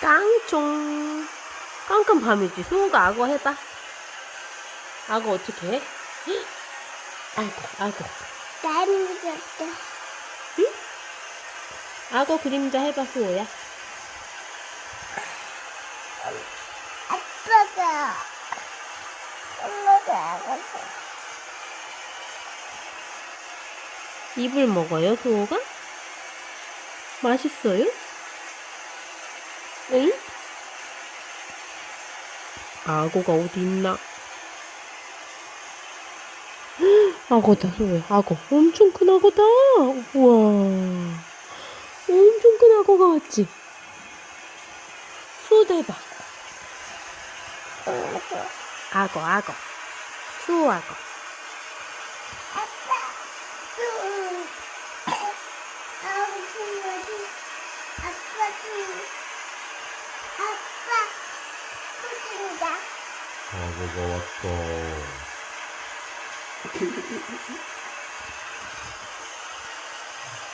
깡총. 깜깜밤이지. 수호가 악어 해봐. 악어 어떻게 해? 악어. 나는 무섭다. 응? 악어 그림자 해봐, 수호야. 엄마가 알았어. 입을 먹어요, 수호가? 맛있어요? 응? 악어가 어디 있나? 악어다, 수호야. 악어. 엄청 큰 악어다. 우와. 엄청 큰 악어가 왔지? 수호도 해봐. 악어. 수호 악어. 악어가 왔다.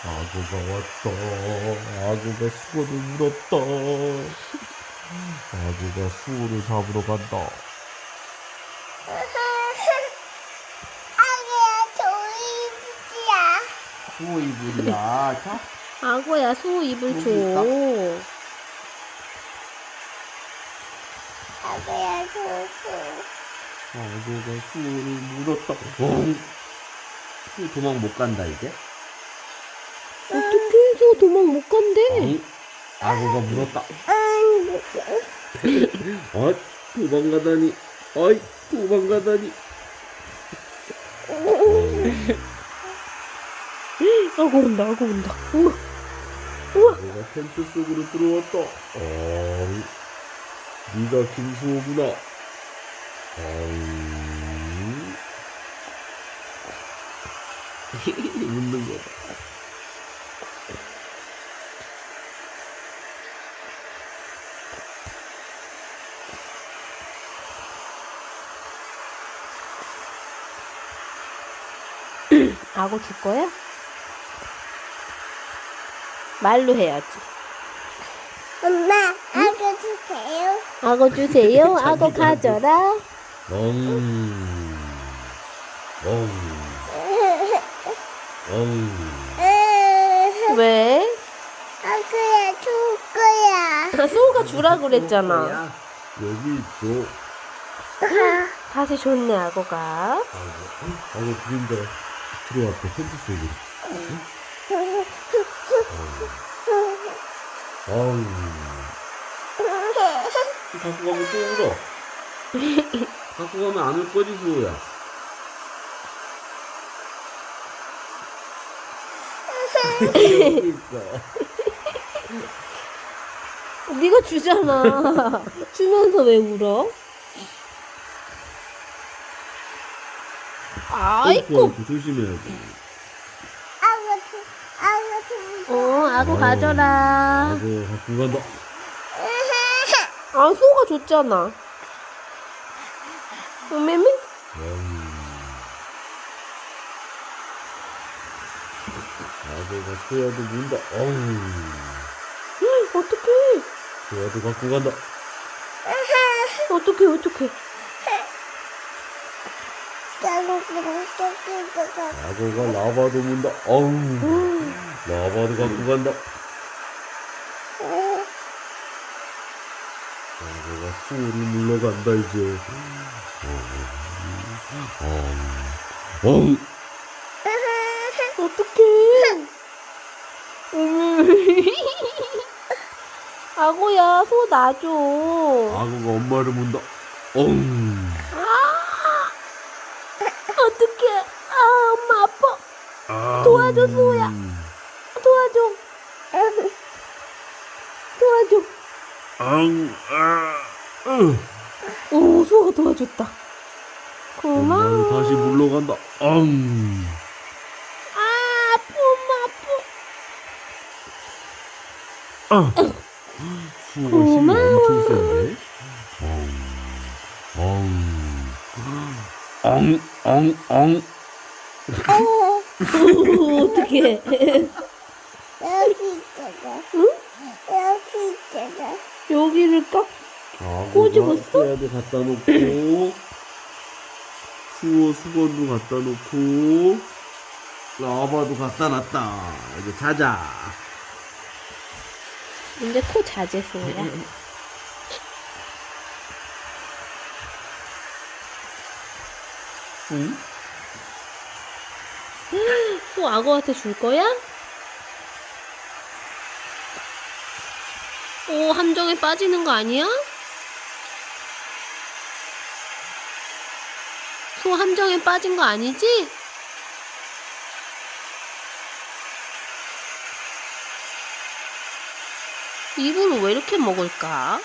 악어가 왔다. 악어가 수호를 물었다. 악어가 수호를 잡으러 간다. 수호 이불이야. 자, 악어야, 수호 입을 줘. 악어가 수호를 물었다. 수호 도망 못 간다 이제. 어떻게 수호 도망 못 간대? 악어가 물었다. 도망가다니. 도망가다니. 악어 온다. 우와. 내가 텐트 속으로 들어왔다. 네가 김수호구나. 웃는 거 봐. 악어 줄 거야? 말로 해야지. 엄마, 악어 주세요. 악어 주세요. 악어 가져라. 왜? 악어야 줄 거야. 수호가 주라 그랬잖아. 여기 있죠. 다시 줬네, 악어가. 악어 그림자가 들어왔다. 텐트 속으로. 갖고 가면 또 울어. 갖고 가면 안 울 거지, 수호야. 여기 있어. 네가 주잖아. 주면서 왜 울어? 아이고. 조심해야지. 악어 가져라. 악어 갖고 간다. 수호가 줬잖아. 매미? 악어가 소야도 문다. 어떡해. 소야도 갖고 간다. 어떡해. 악어가 라바도 문다. 라바도 갖고 간다. 악어가 수호를 물러간다 이제. 어떡해. 악어야, 수호 놔줘. 악어가 엄마를 문다. 어떡해. 엄마 아파. 도와줘, 수호야. 도와줘. 오, 수호가 도와줬다. 고마워. 엄마를 다시 물러간다. 아파, 엄마 아파. 수호가 힘이 고마워. 엄청 센데. 어떡해. 여기 있잖아. 응? 여기 있잖아. 여기 여기를 꽉 꼬집었어? 소야도 갖다 놓고 수호 수건도 갖다 놓고 라바도 갖다 놨다. 이제 자자. 이제 코 자제 소야. 응? 소 악어한테 줄 거야? 오, 함정에 빠지는 거 아니야? 소 함정에 빠진 거 아니지? 이불을 왜 이렇게 먹을까?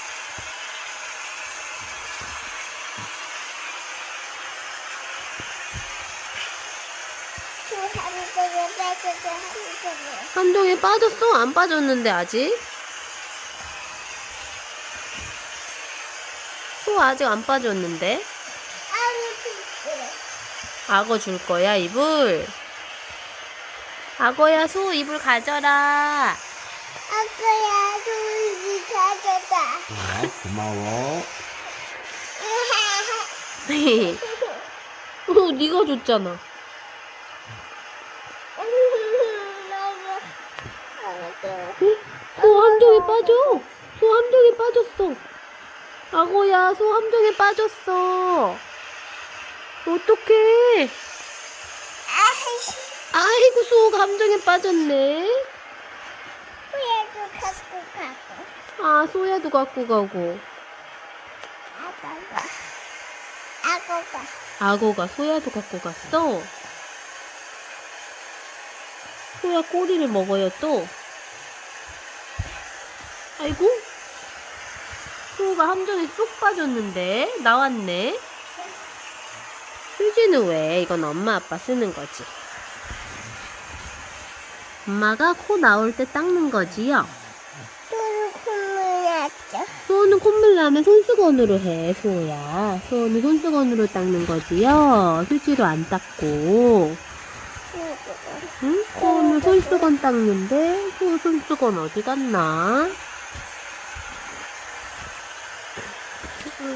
함정에 빠져서 함정에. 함정에 빠졌어? 안 빠졌는데 아직? 소 아직 안 빠졌는데? 악어 줄 거야, 이불? 악어야, 소 이불 가져라. 아까야 소리 가져다. 고마워. 네가 줬잖아. 소 함정에 빠져. 소 함정에 빠졌어. 악어야, 소 함정에 빠졌어. 어떡해. 아이고, 소가 함정에 빠졌네. 후회도 갖고 가고. 아, 소야도 갖고 가고. 아고가. 악어가 소야도 갖고 갔어. 소야 꼬리를 먹어요, 또. 아이고. 소가 함정에 쏙 빠졌는데. 나왔네. 휴지는 왜? 이건 엄마 아빠 쓰는 거지. 엄마가 코 나올 때 닦는 거지요. 소를 콧물 났죠. 소는 콧물 나면 손수건으로 해, 소야. 소는 손수건으로 닦는 거지요. 휴지로 안 닦고. 응? 소는 손수건 닦는데 소 손수건 어디 갔나?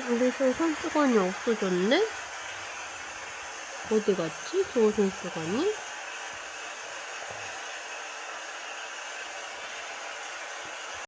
우리 소 손수건이 없어졌네? 어디 갔지? 소 손수건이?